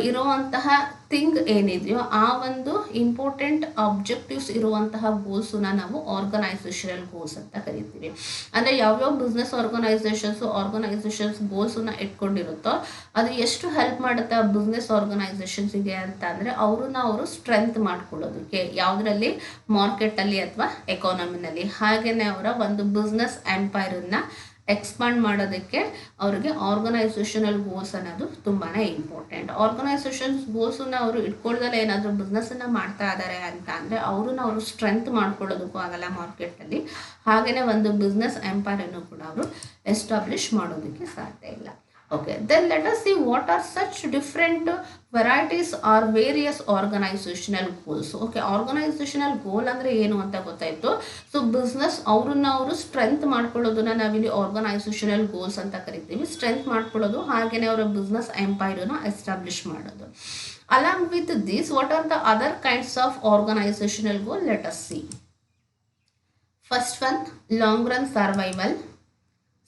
ಇರುವಂತಹ ಥಿಂಗ್ ಏನಿದೆಯೋ ಆ ಒಂದು ಇಂಪಾರ್ಟೆಂಟ್ ಆಬ್ಜೆಕ್ಟಿವ್ಸ್ ಇರುವಂತಹ ಗೋಲ್ಸನ್ನ ನಾವು ಆರ್ಗನೈಸೇಷನಲ್ ಗೋಲ್ಸ್ ಅಂತ ಕರಿತೀವಿ. ಅಂದರೆ ಯಾವ್ಯಾವ ಬಿಸ್ನೆಸ್ ಆರ್ಗನೈಸೇಷನ್ಸ್ ಗೋಲ್ಸನ್ನ ಇಟ್ಕೊಂಡಿರುತ್ತೋ ಅದು ಎಷ್ಟು ಹೆಲ್ಪ್ ಮಾಡುತ್ತೆ ಆ ಬಿಸ್ನೆಸ್ ಆರ್ಗನೈಸೇಷನ್ಸಿಗೆ ಅಂತ ಅಂದರೆ ಅವರು ಸ್ಟ್ರೆಂತ್ ಮಾಡ್ಕೊಳ್ಳೋದಕ್ಕೆ, ಯಾವುದರಲ್ಲಿ ಮಾರ್ಕೆಟಲ್ಲಿ ಅಥವಾ ಎಕಾನಮಿನಲ್ಲಿ, ಹಾಗೆಯೇ ಅವರ ಒಂದು ಬಿಸ್ನೆಸ್ ಎಂಪೈರನ್ನ ಎಕ್ಸ್ಪಾಂಡ್ ಮಾಡೋದಕ್ಕೆ ಅವ್ರಿಗೆ ಆರ್ಗನೈಸೇಷನಲ್ ಗೋಲ್ಸ್ ಅನ್ನೋದು ತುಂಬಾ ಇಂಪಾರ್ಟೆಂಟ್. ಆರ್ಗನೈಸೇಷನ್ ಗೋಲ್ಸನ್ನ ಅವರು ಇಟ್ಕೊಳ್ದಲ್ಲ ಏನಾದರೂ ಬಿಸ್ನೆಸ್ಸನ್ನು ಮಾಡ್ತಾ ಇದ್ದಾರೆ ಅಂತ ಅಂದರೆ ಅವರು ಸ್ಟ್ರೆಂತ್ ಮಾಡ್ಕೊಳ್ಳೋದಕ್ಕೂ ಆಗಲ್ಲ ಮಾರ್ಕೆಟಲ್ಲಿ, ಹಾಗೆಯೇ ಒಂದು ಬಿಸ್ನೆಸ್ ಎಂಪೈರನ್ನು ಕೂಡ ಅವರು ಎಸ್ಟಾಬ್ಲಿಷ್ ಮಾಡೋದಕ್ಕೆ ಸಾಧ್ಯ ಇಲ್ಲ. Okay, then let us see what are such different varieties or various organizational goals. Okay, organizational goal ಅಂದರೆ ಏನು ಅಂತ ಗೊತ್ತಾಯಿತು. ಸೊ ಬಿಸ್ನೆಸ್ ಅವರು ಸ್ಟ್ರೆಂತ್ ಮಾಡ್ಕೊಳ್ಳೋದನ್ನ ನಾವಿಲ್ಲಿ ಆರ್ಗನೈಸೇಷನಲ್ ಗೋಲ್ಸ್ ಅಂತ ಕರಿತೀವಿ. ಸ್ಟ್ರೆಂತ್ ಮಾಡ್ಕೊಳ್ಳೋದು, ಹಾಗೆಯೇ ಅವರ ಬಿಸ್ನೆಸ್ ಎಂಪೈರನ್ನ ಎಸ್ಟಾಬ್ಲಿಷ್ ಮಾಡೋದು. Along with this, what are the other kinds of organizational goal? Let us see. First one, long run survival.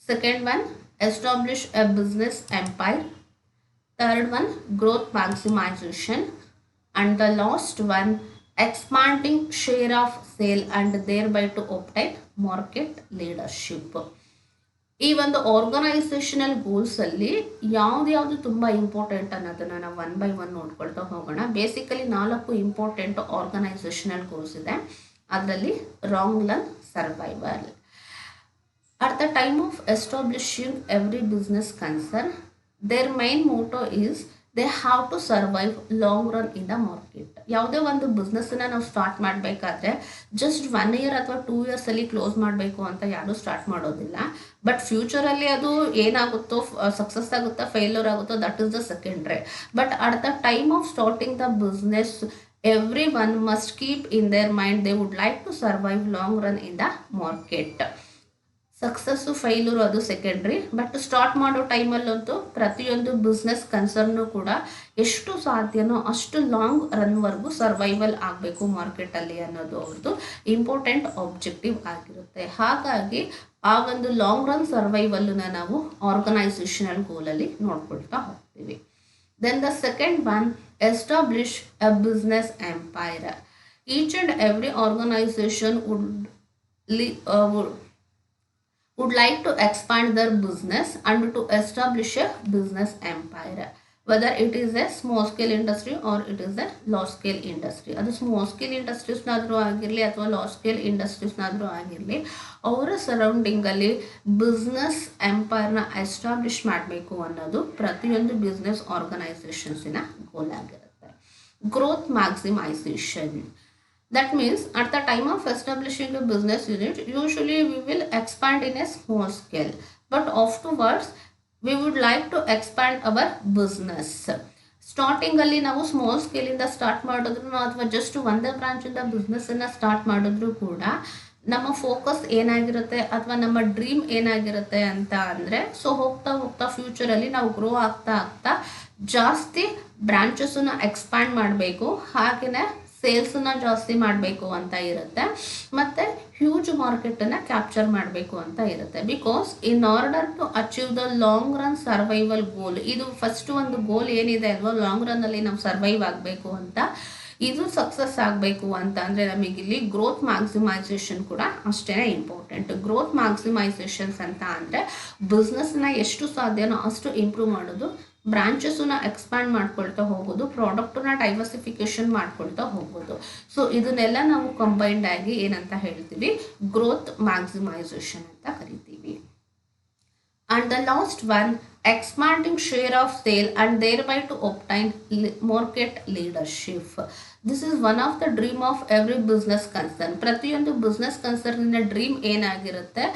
Second one, establish a business empire. Third one, growth maximization. And the last one, expanding share of sale and thereby to obtain market leadership. ಈ ಒಂದು ಆರ್ಗನೈಸೇಷನಲ್ ಗೋಲ್ಸಲ್ಲಿ ಯಾವ್ದು ತುಂಬ ಇಂಪಾರ್ಟೆಂಟ್ ಅನ್ನೋದನ್ನು ನಾವು 1 by 1 ನೋಡ್ಕೊಳ್ತಾ ಹೋಗೋಣ. ಬೇಸಿಕಲಿ 4 ಇಂಪಾರ್ಟೆಂಟ್ ಆರ್ಗನೈಸೇಷನಲ್ ಗೋಲ್ಸ್ ಇದೆ. ಅದರಲ್ಲಿ long run survival. At the time of establishing every business concern, their main motto is they have to survive long run in the market. ಯಾವುದೇ ಒಂದು ಬಿಸ್ನೆಸ್ಸನ್ನ ನಾವು ಸ್ಟಾರ್ಟ್ ಮಾಡಬೇಕಾದ್ರೆ ಜಸ್ಟ್ 1 year ಅಥವಾ 2 years ಅಲ್ಲಿ ಕ್ಲೋಸ್ ಮಾಡಬೇಕು ಅಂತ ಯಾರೂ ಸ್ಟಾರ್ಟ್ ಮಾಡೋದಿಲ್ಲ. ಬಟ್ ಫ್ಯೂಚರಲ್ಲಿ ಅದು ಏನಾಗುತ್ತೋ, ಸಕ್ಸಸ್ ಆಗುತ್ತಾ ಫೇಲ್ಯೂರ್ ಆಗುತ್ತೋ, that is the secondary. But at the time of starting the business everyone must keep in their mind they would like to survive long run in the market. Success failure ಅದು ಸೆಕೆಂಡ್ರಿ. ಬಟ್ ಸ್ಟಾರ್ಟ್ ಮಾಡೋ ಟೈಮಲ್ಲಂತೂ ಪ್ರತಿಯೊಂದು ಬಿಸ್ನೆಸ್ ಕನ್ಸರ್ನು ಕೂಡ ಎಷ್ಟು ಸಾಧ್ಯನೋ ಅಷ್ಟು ಲಾಂಗ್ ರನ್ವರೆಗೂ ಸರ್ವೈವಲ್ ಆಗಬೇಕು ಮಾರ್ಕೆಟಲ್ಲಿ ಅನ್ನೋದು ಅವ್ರದ್ದು ಇಂಪಾರ್ಟೆಂಟ್ ಆಬ್ಜೆಕ್ಟಿವ್ ಆಗಿರುತ್ತೆ. ಹಾಗಾಗಿ ಆ ಒಂದು ಲಾಂಗ್ ರನ್ ಸರ್ವೈವಲ್ಲನ್ನ ನಾವು ಆರ್ಗನೈಸೇಷನಲ್ ಗೋಲಲ್ಲಿ ನೋಡ್ಕೊಳ್ತಾ ಹೋಗ್ತೀವಿ. Then the second one, establish a business empire. Each and every organisation would like to expand their business and to establish a business empire, whether it is a small scale industry or it is a large scale industry. ಅದು ಸ್ಮಾಲ್ ಸ್ಕೇಲ್ ಇಂಡಸ್ಟ್ರೀಸ್ನಾದರೂ ಆಗಿರಲಿ ಅಥವಾ ಲಾರ್ಜ್ ಸ್ಕೇಲ್ ಇಂಡಸ್ಟ್ರೀಸ್ನಾದರೂ ಆಗಿರಲಿ, ಅವರ ಸರೌಂಡಿಂಗಲ್ಲಿ ಬಿಸ್ನೆಸ್ ಎಂಪೈರ್ನ ಎಸ್ಟಾಬ್ಲಿಷ್ ಮಾಡಬೇಕು ಅನ್ನೋದು ಪ್ರತಿಯೊಂದು ಬಿಸ್ನೆಸ್ ಆರ್ಗನೈಸೇಷನ್ಸಿನ ಗೋಲ್ ಆಗಿರುತ್ತೆ. Growth maximisation. That means at the time of establishing a business unit, usually we will expand in a small scale, but afterwards we would like to expand our business. ಸ್ಟಾರ್ಟಿಂಗಲ್ಲಿ ನಾವು ಸ್ಮಾಲ್ ಸ್ಕೇಲಿಂದ ಸ್ಟಾರ್ಟ್ ಮಾಡಿದ್ರು ಅಥವಾ ಜಸ್ಟ್ ಒಂದೇ ಬ್ರಾಂಚಿಂದ ಬಿಸ್ನೆಸ್ಸನ್ನು ಸ್ಟಾರ್ಟ್ ಮಾಡಿದ್ರು ಕೂಡ ನಮ್ಮ ಫೋಕಸ್ ಏನಾಗಿರುತ್ತೆ ಅಥವಾ ನಮ್ಮ ಡ್ರೀಮ್ ಏನಾಗಿರುತ್ತೆ ಅಂತ ಅಂದರೆ, ಸೊ ಹೋಗ್ತಾ ಹೋಗ್ತಾ ಫ್ಯೂಚರಲ್ಲಿ ನಾವು ಗ್ರೋ ಆಗ್ತಾ ಆಗ್ತಾ ಜಾಸ್ತಿ ಬ್ರಾಂಚಸ್ಸನ್ನ ಎಕ್ಸ್ಪ್ಯಾಂಡ್ ಮಾಡಬೇಕು, ಹಾಗೆಯೇ ಸೇಲ್ಸನ್ನ ಜಾಸ್ತಿ ಮಾಡಬೇಕು ಅಂತ ಇರುತ್ತೆ, ಮತ್ತು ಹ್ಯೂಜ್ ಮಾರ್ಕೆಟನ್ನು ಕ್ಯಾಪ್ಚರ್ ಮಾಡಬೇಕು ಅಂತ ಇರುತ್ತೆ. Because in order to achieve the long run survival goal, ಇದು ಫಸ್ಟ್ ಒಂದು ಗೋಲ್ ಏನಿದೆ ಅಲ್ವಾ, ಲಾಂಗ್ ರನ್ನಲ್ಲಿ ನಾವು ಸರ್ವೈವ್ ಆಗಬೇಕು ಅಂತ, ಇದು ಸಕ್ಸಸ್ ಆಗಬೇಕು ಅಂತ ಅಂದರೆ ನಮಗಿಲ್ಲಿ ಗ್ರೋತ್ ಮ್ಯಾಕ್ಸಿಮೈಸೇಷನ್ ಕೂಡ ಅಷ್ಟೇ ಇಂಪಾರ್ಟೆಂಟ್. ಗ್ರೋತ್ ಮ್ಯಾಕ್ಸಿಮೈಸೇಷನ್ಸ್ ಅಂತ ಅಂದರೆ ಬಿಸ್ನೆಸ್ನ ಎಷ್ಟು ಸಾಧ್ಯನೋ ಅಷ್ಟು ಇಂಪ್ರೂವ್ ಮಾಡೋದು, ಬ್ರಾಂಚಸ್ಸನ್ನ ಎಕ್ಸ್ಪ್ಯಾಂಡ್ ಮಾಡ್ಕೊಳ್ತಾ ಹೋಗೋದು, ಪ್ರಾಡಕ್ಟನ್ನ ಡೈವರ್ಸಿಫಿಕೇಶನ್ ಮಾಡ್ಕೊಳ್ತಾ ಹೋಗೋದು. ಸೊ ಇದನ್ನೆಲ್ಲ ನಾವು ಕಂಬೈನ್ಡ್ ಆಗಿ ಏನಂತ ಹೇಳ್ತೀವಿ, ಗ್ರೋತ್ ಮ್ಯಾಕ್ಸಿಮೈಸೇಷನ್ ಅಂತ ಕರಿತೀವಿ. And the last one, expanding share of sale and thereby to obtain market leadership. This is one of the dream of every business concern. ಪ್ರತಿಯೊಂದು ಬಿಸ್ನೆಸ್ ಕನ್ಸರ್ನಿನ ಡ್ರೀಮ್ ಏನಾಗಿರುತ್ತೆ,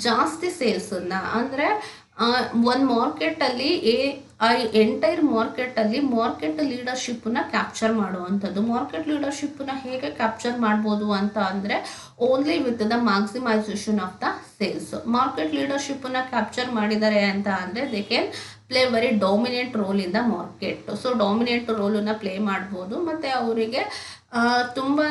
ಜಾಸ್ತಿ ಸೇಲ್ಸನ್ನ ಅಂದರೆ ಒಂದು ಮಾರ್ಕೆಟಲ್ಲಿ ಎಂಟೈರ್ ಮಾರ್ಕೆಟಲ್ಲಿ ಮಾರ್ಕೆಟ್ ಲೀಡರ್ಶಿಪ್ಪನ್ನ ಕ್ಯಾಪ್ಚರ್ ಮಾಡುವಂಥದ್ದು. ಮಾರ್ಕೆಟ್ ಲೀಡರ್ಶಿಪ್ಪನ್ನ ಹೇಗೆ ಕ್ಯಾಪ್ಚರ್ ಮಾಡ್ಬೋದು ಅಂತ ಅಂದರೆ only with the maximisation of the sales. Market ಲೀಡರ್ಶಿಪ್ಪನ್ನ ಕ್ಯಾಪ್ಚರ್ ಮಾಡಿದ್ದಾರೆ ಅಂತ ಅಂದರೆ they can play very dominant role in the market. So dominant ರೋಲನ್ನು ಪ್ಲೇ ಮಾಡ್ಬೋದು, ಮತ್ತು ಅವರಿಗೆ ತುಂಬಾ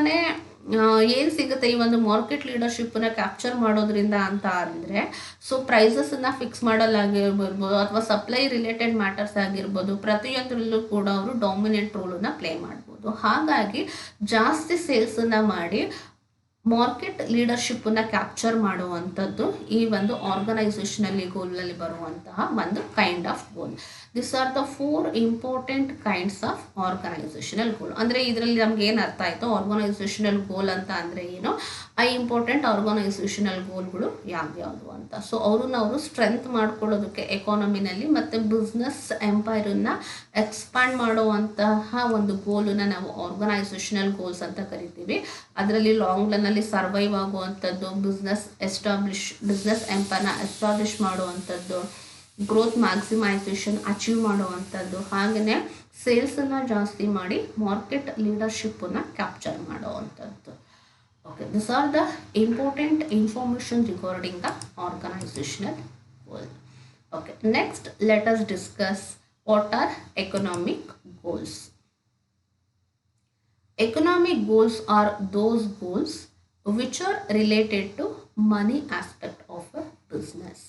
ಏನು ಸಿಗುತ್ತೆ ಈ ಒಂದು ಮಾರ್ಕೆಟ್ ಲೀಡರ್ಶಿಪ್ಪನ್ನ ಕ್ಯಾಪ್ಚರ್ ಮಾಡೋದ್ರಿಂದ ಅಂತ ಅಂದರೆ, ಸೊ ಪ್ರೈಸಸನ್ನು ಫಿಕ್ಸ್ ಮಾಡಲಾಗಿರ್ಬೋದು ಅಥವಾ ಸಪ್ಲೈ ರಿಲೇಟೆಡ್ ಮ್ಯಾಟರ್ಸ್ ಆಗಿರ್ಬೋದು, ಪ್ರತಿಯೊಂದರಲ್ಲೂ ಕೂಡ ಅವರು ಡಾಮಿನೆಂಟ್ ರೋಲನ್ನು ಪ್ಲೇ ಮಾಡ್ಬೋದು. ಹಾಗಾಗಿ ಜಾಸ್ತಿ ಸೇಲ್ಸನ್ನು ಮಾಡಿ ಮಾರ್ಕೆಟ್ ಲೀಡರ್ಶಿಪ್ಪನ್ನು ಕ್ಯಾಪ್ಚರ್ ಮಾಡುವಂಥದ್ದು ಈ ಒಂದು ಆರ್ಗನೈಸೇಷನಲ್ಲಿ ಗೋಲ್ನಲ್ಲಿ ಬರುವಂತಹ ಒಂದು kind of goal. This are the 4 important kinds of organisational goal. ಅಂದರೆ ಇದರಲ್ಲಿ ನಮ್ಗೆ ಏನು ಅರ್ಥ ಆಯಿತು, ಆರ್ಗನೈಸೇಷನಲ್ ಗೋಲ್ ಅಂತ ಅಂದರೆ ಏನು, ಆ ಇಂಪಾರ್ಟೆಂಟ್ ಆರ್ಗನೈಸೇಷನಲ್ ಗೋಲ್ಗಳು ಯಾವ್ಯಾವುದು ಅಂತ. ಸೊ ಅವರು ಸ್ಟ್ರೆಂತ್ ಮಾಡ್ಕೊಳ್ಳೋದಕ್ಕೆ ಎಕಾನಮಿನಲ್ಲಿ ಮತ್ತು ಬಿಸ್ನೆಸ್ ಎಂಪೈರನ್ನು ಎಕ್ಸ್ಪ್ಯಾಂಡ್ ಮಾಡುವಂತಹ ಒಂದು ಗೋಲನ್ನು ನಾವು ಆರ್ಗನೈಸೇಷನಲ್ ಗೋಲ್ಸ್ ಅಂತ ಕರಿತೀವಿ. ಅದರಲ್ಲಿ ಲಾಂಗ್ ರನ್ನಲ್ಲಿ ಸರ್ವೈವ್ ಆಗುವಂಥದ್ದು, ಬಿಸ್ನೆಸ್ ಎಂಪೈರ್ನ ಎಸ್ಟಾಬ್ಲಿಷ್ ಮಾಡುವಂಥದ್ದು, ಗ್ರೋತ್ ಮ್ಯಾಕ್ಸಿಮೈಸೇಷನ್ ಅಚೀವ್ ಮಾಡುವಂಥದ್ದು, ಹಾಗೆಯೇ ಸೇಲ್ಸನ್ನು ಜಾಸ್ತಿ ಮಾಡಿ ಮಾರ್ಕೆಟ್ ಲೀಡರ್ಶಿಪ್ಪನ್ನು ಕ್ಯಾಪ್ಚರ್ ಮಾಡುವಂಥದ್ದು. Okay, these are the important information regarding the organizational goal. Okay, next let us discuss what are economic goals. Economic goals are those goals which are related to money aspect of a business.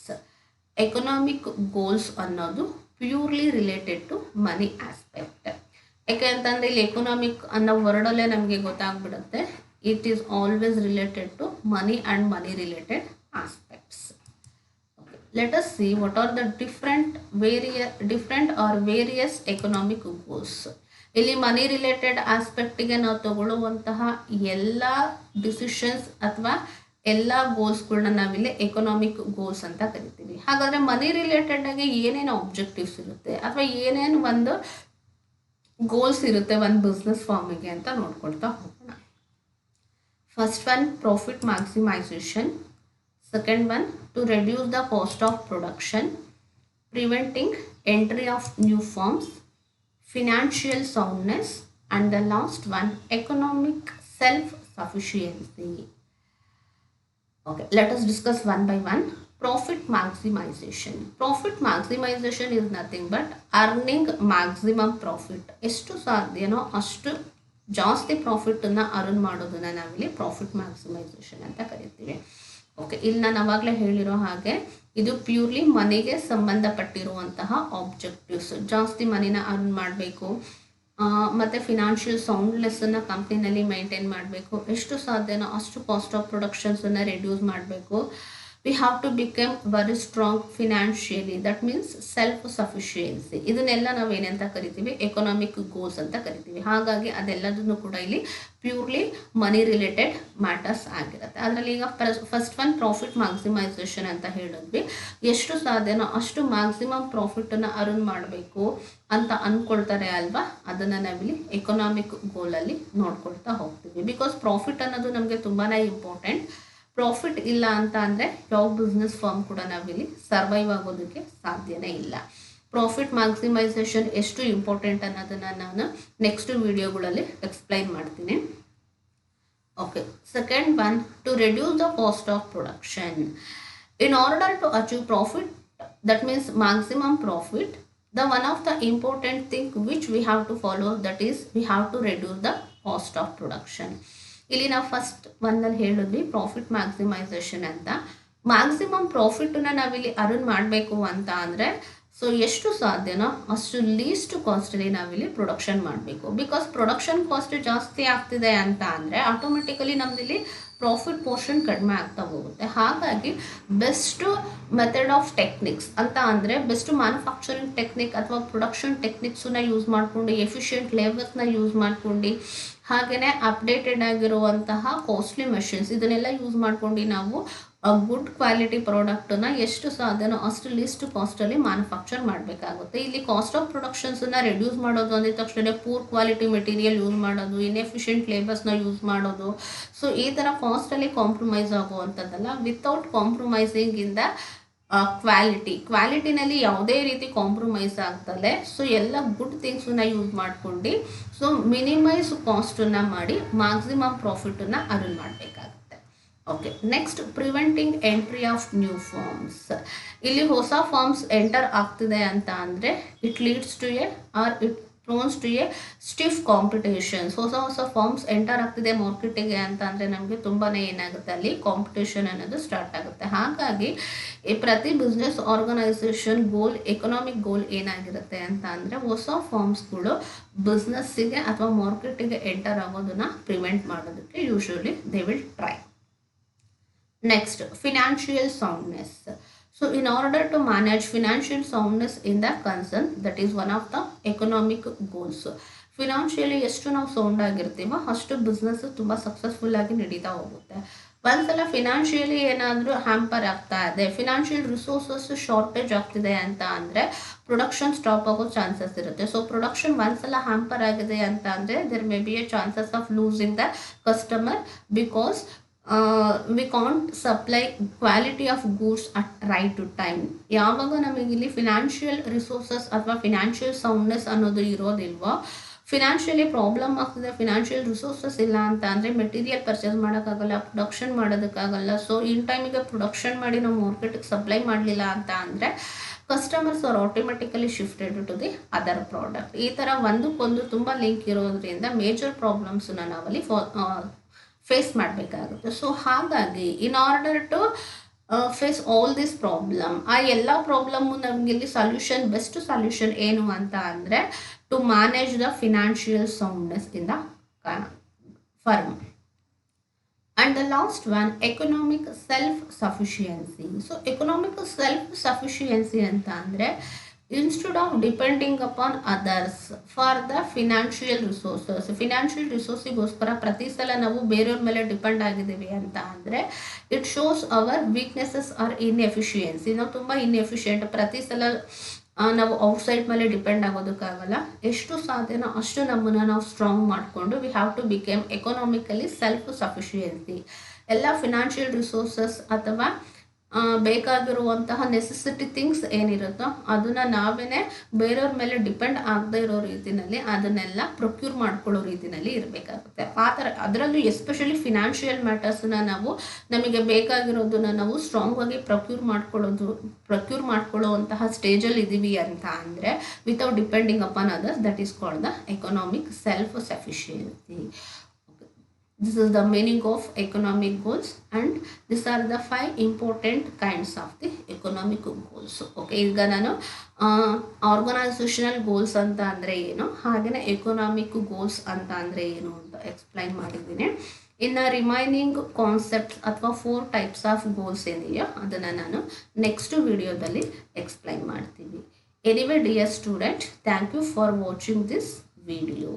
Economic goals ಅನ್ನೋದು purely related to money aspect. ಯಾಕೆಂತಂದರೆ ಇಲ್ಲಿ ಎಕನಾಮಿಕ್ ಅನ್ನೋ ವರ್ಡಲ್ಲೇ ನಮಗೆ ಗೊತ್ತಾಗ್ಬಿಡುತ್ತೆ, it is always related to money and money related aspects. Okay, let us see what are the different or various economic goals. ಇಲ್ಲಿ ಮನಿ ರಿಲೇಟೆಡ್ ಆಸ್ಪೆಕ್ಟಿಗೆ ನಾವು ತಗೊಳ್ಳುವಂತಹ ಎಲ್ಲ ಡಿಸಿಷನ್ಸ್ ಅಥವಾ ಎಲ್ಲ ಗೋಲ್ಸ್ಗಳನ್ನ ನಾವಿಲ್ಲಿ ಎಕನಾಮಿಕ್ ಗೋಲ್ಸ್ ಅಂತ ಕರಿತೀವಿ. ಹಾಗಾದರೆ ಮನಿ ರಿಲೇಟೆಡ್ ಆಗಿ ಏನೇನು ಆಬ್ಜೆಕ್ಟಿವ್ಸ್ ಇರುತ್ತೆ ಅಥವಾ ಏನೇನು ಒಂದು ಗೋಲ್ಸ್ ಇರುತ್ತೆ ಒಂದು ಬಿಸ್ನೆಸ್ ಫಾರ್ಮಿಗೆ ಅಂತ ನೋಡ್ಕೊಳ್ತಾ ಹೋಗೋಣ. First one, profit maximization. Second one, to reduce the cost of production, preventing entry of new firms, financial soundness, and the last one, economic self-sufficiency. Okay, let us discuss one by one. Profit maximization. Profit maximization is nothing but earning maximum profit. ಎಷ್ಟು ಸಾಧ್ಯನೋ ಅಷ್ಟು ಜಾಸ್ತಿ ಪ್ರಾಫಿಟನ್ನು ಅರ್ನ್ ಮಾಡೋದನ್ನು ನಾವಿಲ್ಲಿ ಪ್ರಾಫಿಟ್ ಮ್ಯಾಕ್ಸಿಮೈಸೇಷನ್ ಅಂತ ಕರಿತೀವಿ. ಓಕೆ, ಇಲ್ಲಿ ನಾನು ಅವಾಗಲೇ ಹೇಳಿರೋ ಹಾಗೆ ಇದು ಪ್ಯೂರ್ಲಿ ಮನಿಗೆ ಸಂಬಂಧಪಟ್ಟಿರುವಂತಹ ಆಬ್ಜೆಕ್ಟಿವ್ಸ್. ಜಾಸ್ತಿ ಮನಿನ ಅರ್ನ್ ಮಾಡಬೇಕು, ಮತ್ತು ಫಿನಾನ್ಷಿಯಲ್ ಸೌಂಡ್ಲೆಸ್ಸನ್ನು ಕಂಪ್ನಿನಲ್ಲಿ ಮೇಂಟೈನ್ ಮಾಡಬೇಕು, ಎಷ್ಟು ಸಾಧ್ಯನೋ ಅಷ್ಟು ಕಾಸ್ಟ್ ಆಫ್ ಪ್ರೊಡಕ್ಷನ್ಸನ್ನು ರೆಡ್ಯೂಸ್ ಮಾಡಬೇಕು. we have to become very strong financially, that means self sufficiency. ಇದನ್ನೆಲ್ಲ ನಾವು ಏನಂತ ಕರಿತೀವಿ, ಎಕನಾಮಿಕ್ ಗೋಲ್ಸ್ ಅಂತ ಕರಿತೀವಿ. ಹಾಗಾಗಿ ಅದೆಲ್ಲದನ್ನು ಕೂಡ ಇಲ್ಲಿ ಪ್ಯೂರ್ಲಿ ಮನಿ ರಿಲೇಟೆಡ್ ಮ್ಯಾಟರ್ಸ್ ಆಗಿರುತ್ತೆ. ಅದರಲ್ಲಿ ಈಗ ಫಸ್ಟ್ ಒನ್ ಪ್ರಾಫಿಟ್ ಮ್ಯಾಕ್ಸಿಮೈಸೇಷನ್ ಅಂತ ಹೇಳಿದ್ವಿ. ಎಷ್ಟು ಸಾಧ್ಯನೋ ಅಷ್ಟು ಮ್ಯಾಕ್ಸಿಮಮ್ ಪ್ರಾಫಿಟನ್ನು ಅರ್ನ್ ಮಾಡಬೇಕು ಅಂತ ಅಂದ್ಕೊಳ್ತಾರೆ ಅಲ್ವಾ, ಅದನ್ನು ನಾವಿಲ್ಲಿ ಎಕನಾಮಿಕ್ ಗೋಲಲ್ಲಿ ನೋಡ್ಕೊಳ್ತಾ ಹೋಗ್ತೀವಿ. ಬಿಕಾಸ್ ಪ್ರಾಫಿಟ್ ಅನ್ನೋದು ನಮಗೆ ತುಂಬಾ ಇಂಪಾರ್ಟೆಂಟ್. ಪ್ರಾಫಿಟ್ ಇಲ್ಲ ಅಂತ ಅಂದರೆ ಯಾವ ಬಿಸ್ನೆಸ್ ಫಾರ್ಮ್ ಕೂಡ ನಾವಿಲ್ಲಿ ಸರ್ವೈವ್ ಆಗೋದಕ್ಕೆ ಸಾಧ್ಯನೇ ಇಲ್ಲ. ಪ್ರಾಫಿಟ್ ಮ್ಯಾಕ್ಸಿಮೈಸೇಷನ್ ಎಷ್ಟು ಇಂಪಾರ್ಟೆಂಟ್ ಅನ್ನೋದನ್ನು ನಾನು ನೆಕ್ಸ್ಟ್ ವಿಡಿಯೋಗಳಲ್ಲಿ ಎಕ್ಸ್ಪ್ಲೈನ್ ಮಾಡ್ತೀನಿ. Okay, second one, to reduce the cost of production. In order to achieve profit, that means maximum profit, the one of the important thing which we have to follow, that is we have to reduce the cost of production. ಇಲ್ಲಿ ನಾವು ಫಸ್ಟ್ ಒಂದಲ್ಲಿ ಹೇಳಿದ್ವಿ ಪ್ರಾಫಿಟ್ ಮ್ಯಾಕ್ಸಿಮೈಸೇಷನ್ ಅಂತ. ಮ್ಯಾಕ್ಸಿಮಮ್ ಪ್ರಾಫಿಟನ್ನ ನಾವಿಲ್ಲಿ ಅರ್ನ್ ಮಾಡಬೇಕು ಅಂತ ಅಂದರೆ ಸೊ ಎಷ್ಟು ಸಾಧ್ಯನೋ ಅಷ್ಟು ಲೀಸ್ಟ್ ಕಾಸ್ಟಲ್ಲಿ ನಾವಿಲ್ಲಿ ಪ್ರೊಡಕ್ಷನ್ ಮಾಡಬೇಕು. ಬಿಕಾಸ್ ಪ್ರೊಡಕ್ಷನ್ ಕಾಸ್ಟ್ ಜಾಸ್ತಿ ಆಗ್ತಿದೆ ಅಂತ ಅಂದರೆ ಆಟೋಮೆಟಿಕಲಿ ನಮ್ಮದಿಲ್ಲಿ ಪ್ರಾಫಿಟ್ ಪೋರ್ಷನ್ ಕಡಿಮೆ ಆಗ್ತಾ ಹೋಗುತ್ತೆ. ಹಾಗಾಗಿ ಬೆಸ್ಟ್ ಮೆಥಡ್ ಆಫ್ ಟೆಕ್ನಿಕ್ಸ್ ಅಂತ ಅಂದರೆ ಬೆಸ್ಟ್ ಮ್ಯಾನುಫ್ಯಾಕ್ಚರಿಂಗ್ ಟೆಕ್ನಿಕ್ ಅಥವಾ ಪ್ರೊಡಕ್ಷನ್ ಟೆಕ್ನಿಕ್ಸನ್ನ ಯೂಸ್ ಮಾಡ್ಕೊಂಡು, ಎಫಿಷಿಯೆಂಟ್ ಲೇಬರ್ಸ್ನ ಯೂಸ್ ಮಾಡ್ಕೊಂಡು, ಹಾಗೆಯೇ ಅಪ್ಡೇಟೆಡ್ ಆಗಿರುವಂತಹ ಕಾಸ್ಟ್ಲಿ ಮೆಷಿನ್ಸ್ ಇದನ್ನೆಲ್ಲ ಯೂಸ್ ಮಾಡ್ಕೊಂಡು ನಾವು ಗುಡ್ ಕ್ವಾಲಿಟಿ ಪ್ರಾಡಕ್ಟನ್ನು ಎಷ್ಟು ಸಾಧ್ಯನೋ ಅಷ್ಟು ಲೀಸ್ಟ್ ಕಾಸ್ಟಲ್ಲಿ ಮ್ಯಾನುಫ್ಯಾಕ್ಚರ್ ಮಾಡಬೇಕಾಗುತ್ತೆ. ಇಲ್ಲಿ ಕಾಸ್ಟ್ ಆಫ್ ಪ್ರೊಡಕ್ಷನ್ಸನ್ನು ರೆಡ್ಯೂಸ್ ಮಾಡೋದು ಅಂದಿದ ತಕ್ಷಣ ಪೂರ್ ಕ್ವಾಲಿಟಿ ಮೆಟೀರಿಯಲ್ ಯೂಸ್ ಮಾಡೋದು, ಇನ್ಎಫಿಷಿಯೆಂಟ್ ಲೇಬರ್ಸ್ನ ಯೂಸ್ ಮಾಡೋದು, ಸೊ ಈ ಥರ ಕಾಸ್ಟಲ್ಲಿ ಕಾಂಪ್ರಮೈಸ್ ಆಗುವಂಥದ್ದಲ್ಲ. ವಿತೌಟ್ ಕಾಂಪ್ರಮೈಸಿಂಗ್ ಇನ್ ದ ಕ್ವಾಲಿಟಿನಲ್ಲಿ ಯಾವುದೇ ರೀತಿ ಕಾಂಪ್ರಮೈಸ್ ಆಗ್ತದೆ. ಸೊ ಎಲ್ಲ ಗುಡ್ ಥಿಂಗ್ಸನ್ನ ಯೂಸ್ ಮಾಡ್ಕೊಂಡು ಸೊ ಮಿನಿಮೈಸ್ ಕಾಸ್ಟನ್ನು ಮಾಡಿ ಮ್ಯಾಕ್ಸಿಮಮ್ ಪ್ರಾಫಿಟನ್ನು ಅರ್ನ್ ಮಾಡಬೇಕಾಗುತ್ತೆ. Okay, next preventing entry of new firms. ಇಲ್ಲಿ ಹೊಸ ಫಾರ್ಮ್ಸ್ ಎಂಟರ್ ಆಗ್ತಿದೆ ಅಂತ ಅಂದರೆ it leads to a or it prones to a stiff competitions. ಹೊಸ ಫಾರ್ಮ್ಸ್ ಎಂಟರ್ ಆಗ್ತಿದೆ ಮಾರ್ಕೆಟಿಗೆ ಅಂತ ಅಂದರೆ ನಮಗೆ ತುಂಬಾ ಏನಾಗುತ್ತೆ ಅಲ್ಲಿ ಕಾಂಪಿಟೇಷನ್ ಅನ್ನೋದು ಸ್ಟಾರ್ಟ್ ಆಗುತ್ತೆ. ಹಾಗಾಗಿ ಈ ಪ್ರತಿ ಬಿಸ್ನೆಸ್ ಆರ್ಗನೈಸೇಷನ್ ಗೋಲ್, ಎಕನಾಮಿಕ್ ಗೋಲ್ ಏನಾಗಿರುತ್ತೆ ಅಂತ ಅಂದರೆ ಹೊಸ ಫಾರ್ಮ್ಸ್ಗಳು ಬಿಸ್ನೆಸ್ಸಿಗೆ ಅಥವಾ ಮಾರ್ಕೆಟಿಗೆ ಎಂಟರ್ ಆಗೋದನ್ನು ಪ್ರಿವೆಂಟ್ ಮಾಡೋದಕ್ಕೆ usually they will try. Next, financial soundness. So in order to manage financial soundness in the concern, that is one of the economic goals. Financially ಎಷ್ಟು ನಾವು ಸೌಂಡ್ ಆಗಿರ್ತೀವೋ ಅಷ್ಟು ಬಿಸ್ನೆಸ್ ತುಂಬ ಸಕ್ಸಸ್ಫುಲ್ ಆಗಿ ನಡೀತಾ ಹೋಗುತ್ತೆ. ಒಂದ್ಸಲ ಫಿನಾನ್ಷಿಯಲಿ ಏನಾದರೂ ಹ್ಯಾಂಪರ್ ಆಗ್ತಾ ಇದೆ, ಫಿನಾನ್ಷಿಯಲ್ ರಿಸೋರ್ಸಸ್ ಶಾರ್ಟೇಜ್ ಆಗ್ತಿದೆ ಅಂತ ಅಂದರೆ ಪ್ರೊಡಕ್ಷನ್ ಸ್ಟಾಪ್ ಆಗೋ ಚಾನ್ಸಸ್ ಇರುತ್ತೆ. ಸೊ ಪ್ರೊಡಕ್ಷನ್ ಒಂದ್ಸಲ ಹ್ಯಾಂಪರ್ ಆಗಿದೆ ಅಂತ ಅಂದರೆ there may be a chances of losing the customer because we can't supply quality of goods at right to time. ಯಾವಾಗ ನಮಗಿಲ್ಲಿ ಫಿನಾನ್ಷಿಯಲ್ ರಿಸೋರ್ಸಸ್ ಅಥವಾ ಫಿನಾನ್ಷಿಯಲ್ ಸೌಂಡ್ನೆಸ್ ಅನ್ನೋದು ಇರೋದಿಲ್ವೋ, ಫಿನಾನ್ಷಿಯಲಿ ಪ್ರಾಬ್ಲಮ್ ಆಗ್ತದೆ, ಫಿನಾನ್ಷಿಯಲ್ ರಿಸೋರ್ಸಸ್ ಇಲ್ಲ ಅಂತ ಅಂದರೆ ಮೆಟೀರಿಯಲ್ ಪರ್ಚೇಸ್ ಮಾಡೋಕ್ಕಾಗಲ್ಲ, ಪ್ರೊಡಕ್ಷನ್ ಮಾಡೋದಕ್ಕಾಗಲ್ಲ. ಸೊ ಇನ್ ಟೈಮಿಗೆ ಪ್ರೊಡಕ್ಷನ್ ಮಾಡಿ ನಾವು ಮಾರ್ಕೆಟಿಗೆ ಸಪ್ಲೈ ಮಾಡಲಿಲ್ಲ ಅಂತ ಅಂದರೆ customers R automatically shifted to the other product. ಈ ಥರ ಒಂದಕ್ಕೊಂದು ತುಂಬ ಲಿಂಕ್ ಇರೋದ್ರಿಂದ ಮೇಜರ್ ಪ್ರಾಬ್ಲಮ್ಸನ್ನ ನಾವಲ್ಲಿ ಫೇಸ್ ಮಾಡಬೇಕಾಗುತ್ತೆ. ಸೊ ಹಾಗಾಗಿ in order to face all this problem, ಆ ಎಲ್ಲ ಪ್ರಾಬ್ಲಮ್ಮು ನಮಗಿಲ್ಲಿ ಸೊಲ್ಯೂಷನ್, ಬೆಸ್ಟ್ ಸೊಲ್ಯೂಷನ್ ಏನು ಅಂತ ಅಂದರೆ to manage the financial soundness in the firm. And the last one, economic self-sufficiency. So economic self-sufficiency ಅಂತ ಅಂದರೆ instead of depending upon others for the financial resources, financial ರಿಸೋರ್ಸಿಗೋಸ್ಕರ ಪ್ರತಿ ಸಲ ನಾವು ಬೇರೆಯವ್ರ ಮೇಲೆ ಡಿಪೆಂಡ್ ಆಗಿದ್ದೀವಿ ಅಂತ ಅಂದರೆ it shows our weaknesses or inefficiency. ನಾವು ತುಂಬ ಇನ್ಎಫಿಷಿಯೆಂಟ್, ಪ್ರತಿ ಸಲ ನಾವು ಔಟ್ಸೈಡ್ ಮೇಲೆ ಡಿಪೆಂಡ್ ಆಗೋದಕ್ಕಾಗಲ್ಲ. ಎಷ್ಟು ಸಾಧ್ಯನೋ ಅಷ್ಟು ನಮ್ಮನ್ನು ನಾವು ಸ್ಟ್ರಾಂಗ್ ಮಾಡಿಕೊಂಡು we have to became economically self sufficiency. ಎಲ್ಲ ಫಿನಾನ್ಷಿಯಲ್ ರಿಸೋರ್ಸಸ್ ಅಥವಾ ಬೇಕಾಗಿರುವಂತಹ ನೆಸೆಸಿಟಿ ಥಿಂಗ್ಸ್ ಏನಿರುತ್ತೋ ಅದನ್ನು ನಾವೇ ಬೇರೆಯವ್ರ ಮೇಲೆ ಡಿಪೆಂಡ್ ಆಗದೆ ಇರೋ ರೀತಿಯಲ್ಲಿ ಅದನ್ನೆಲ್ಲ ಪ್ರೊಕ್ಯೂರ್ ಮಾಡ್ಕೊಳ್ಳೋ ರೀತಿಯಲ್ಲಿ ಇರಬೇಕಾಗುತ್ತೆ. ಆ ಥರ ಅದರಲ್ಲೂ ಎಸ್ಪೆಷಲಿ ಫಿನಾನ್ಷಿಯಲ್ ಮ್ಯಾಟರ್ಸನ್ನ ನಾವು ನಮಗೆ ಬೇಕಾಗಿರೋದನ್ನು ನಾವು ಸ್ಟ್ರಾಂಗ್ ಆಗಿ ಪ್ರೊಕ್ಯೂರ್ ಮಾಡ್ಕೊಳ್ಳೋವಂತಹ ಸ್ಟೇಜಲ್ಲಿ ಇದ್ದೀವಿ ಅಂತ ಅಂದರೆ without depending upon others, that is called the economic self sufficiency. This is the meaning of economic goals and these are the 5 important kinds of the economic goals. Okay, ಈಗ ನಾನು ಆರ್ಗನೈಸೇಷನಲ್ ಗೋಲ್ಸ್ ಅಂತ ಅಂದರೆ ಏನು, ಹಾಗೆಯೇ ಎಕನಾಮಿಕ್ ಗೋಲ್ಸ್ ಅಂತ ಅಂದರೆ ಏನು ಅಂತ ಎಕ್ಸ್ಪ್ಲೈನ್ ಮಾಡಿದ್ದೀನಿ. ಇನ್ನು ರಿಮೈನಿಂಗ್ ಕಾನ್ಸೆಪ್ಟ್ಸ್ ಅಥವಾ 4 ಟೈಪ್ಸ್ ಆಫ್ ಗೋಲ್ಸ್ ಏನಿದೆಯೋ ಅದನ್ನು ನಾನು ನೆಕ್ಸ್ಟ್ ವಿಡಿಯೋದಲ್ಲಿ ಎಕ್ಸ್ಪ್ಲೈನ್ ಮಾಡ್ತೀನಿ. Anyway dear student, thank you for watching this video.